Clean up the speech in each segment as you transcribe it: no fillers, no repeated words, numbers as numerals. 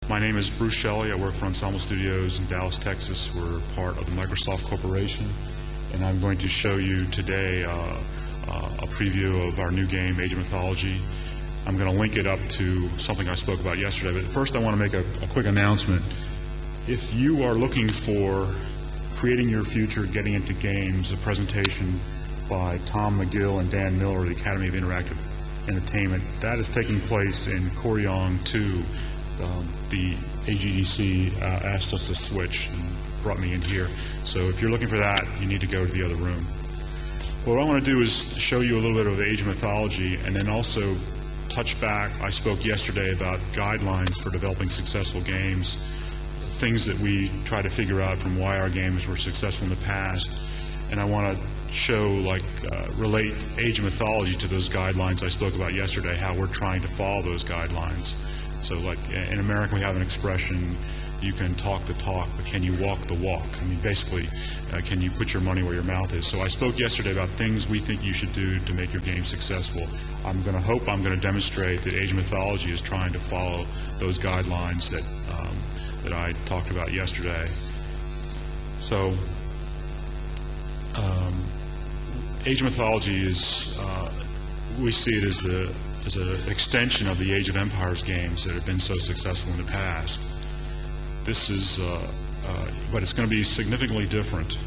My name is Bruce Shelly. I work for Ensemble Studios in Dallas, Texas. We're part of the Microsoft Corporation, and I'm going to show you today a preview of our new game, Age of Mythology. I'm going to link it up to something I spoke about yesterday, but first I want to make a quick announcement. If you are looking for Creating Your Future, Getting Into Games, a presentation by Tom McGill and Dan Miller of the Academy of Interactive Entertainment, that is taking place in Koryong 2. The AGDC asked us to switch and brought me in here. So if you're looking for that, you need to go to the other room. What I want to do is show you a little bit of Age of Mythology and then also touch back. I spoke yesterday about guidelines for developing successful games, things that we try to figure out from why our games were successful in the past. And I want to show, relate Age of Mythology to those guidelines I spoke about yesterday, how we're trying to follow those guidelines. So in America we have an expression, you can talk the talk, but can you walk the walk? I mean, basically, can you put your money where your mouth is? So I spoke yesterday about things we think you should do to make your game successful. I'm going to demonstrate that Age of Mythology is trying to follow those guidelines that I talked about yesterday. So Age of Mythology is, we see it as an extension of the Age of Empires games that have been so successful in the past. This is, but it's going to be significantly different.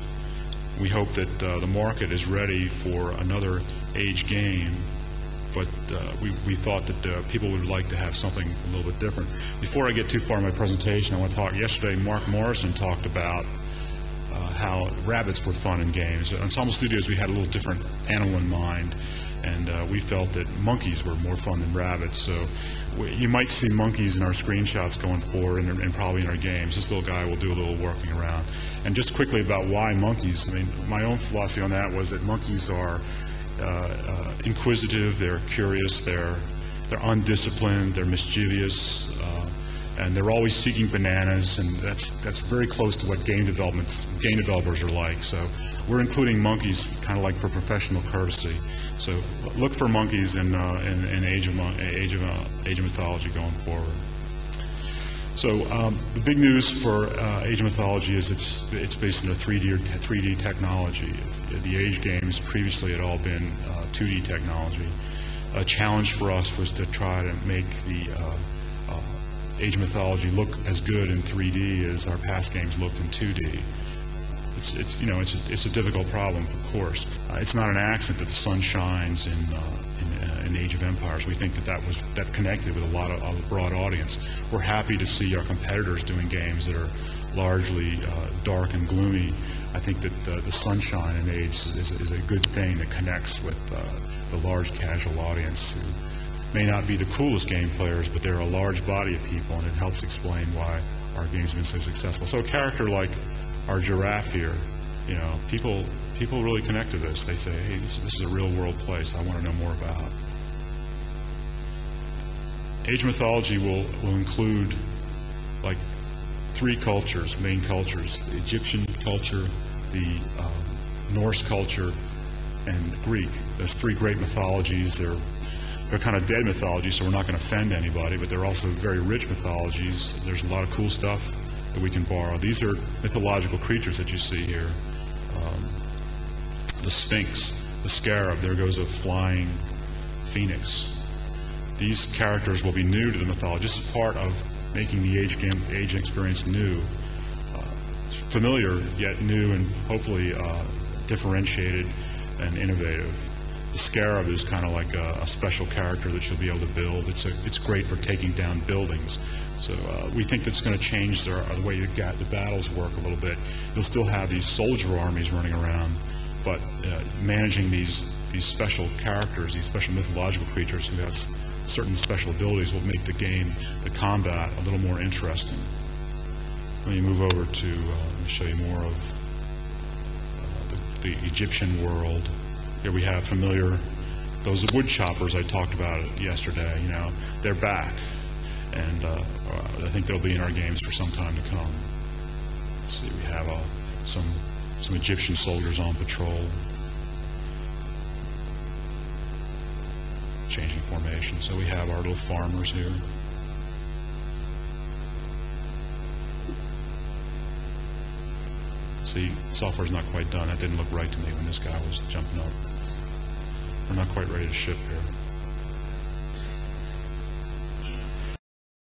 We hope that the market is ready for another Age game, but we thought that people would like to have something a little bit different. Before I get too far in my presentation, I want to talk. Yesterday, Mark Morrison talked about how rabbits were fun in games. At Ensemble Studios, we had a little different animal in mind, and we felt that monkeys were more fun than rabbits. So you might see monkeys in our screenshots going forward and probably in our games. This little guy will do a little working around. And just quickly about why monkeys, I mean, my own philosophy on that was that monkeys are inquisitive, they're curious, they're undisciplined, they're mischievous, and they're always seeking bananas, and that's very close to what game developers are like. So we're including monkeys kind of like for professional courtesy. So look for monkeys in Age of Mythology going forward. So the big news for Age of Mythology is it's based on a 3D technology. The Age games previously had all been 2D technology. A challenge for us was to try to make the Age of Mythology look as good in 3D as our past games looked in 2D. It's a difficult problem, of course. It's not an accident that the sun shines in Age of Empires. We think that connected with a broad audience. We're happy to see our competitors doing games that are largely dark and gloomy. I think that the sunshine in Age is a good thing that connects with the large casual audience who may not be the coolest game players, but they're a large body of people, and it helps explain why our games have been so successful. So a character like our giraffe here, people really connect to this. They say, hey, this is a real world place I want to know more about. Age of Mythology will include three cultures, main cultures: the Egyptian culture, the Norse culture, and Greek. There's three great mythologies. They're kind of dead mythologies, so we're not going to offend anybody, but they're also very rich mythologies. There's a lot of cool stuff that we can borrow. These are mythological creatures that you see here. The Sphinx, the Scarab, there goes a flying phoenix. These characters will be new to the mythology. This is part of making the Age experience new. Familiar, yet new, and hopefully differentiated and innovative. The Scarab is kind of like a special character that you'll be able to build. It's great for taking down buildings. So we think that's going to change the way the battles work a little bit. You'll still have these soldier armies running around, but managing these special characters, these special mythological creatures who have certain special abilities will make the combat a little more interesting. Let me move over to let me show you more of the Egyptian world. Here we have those wood choppers I talked about yesterday. They're back, and I think they'll be in our games for some time to come. Let's see, we have some Egyptian soldiers on patrol, changing formation. So we have our little farmers here. See, software's not quite done. That didn't look right to me when this guy was jumping up. We're not quite ready to ship here.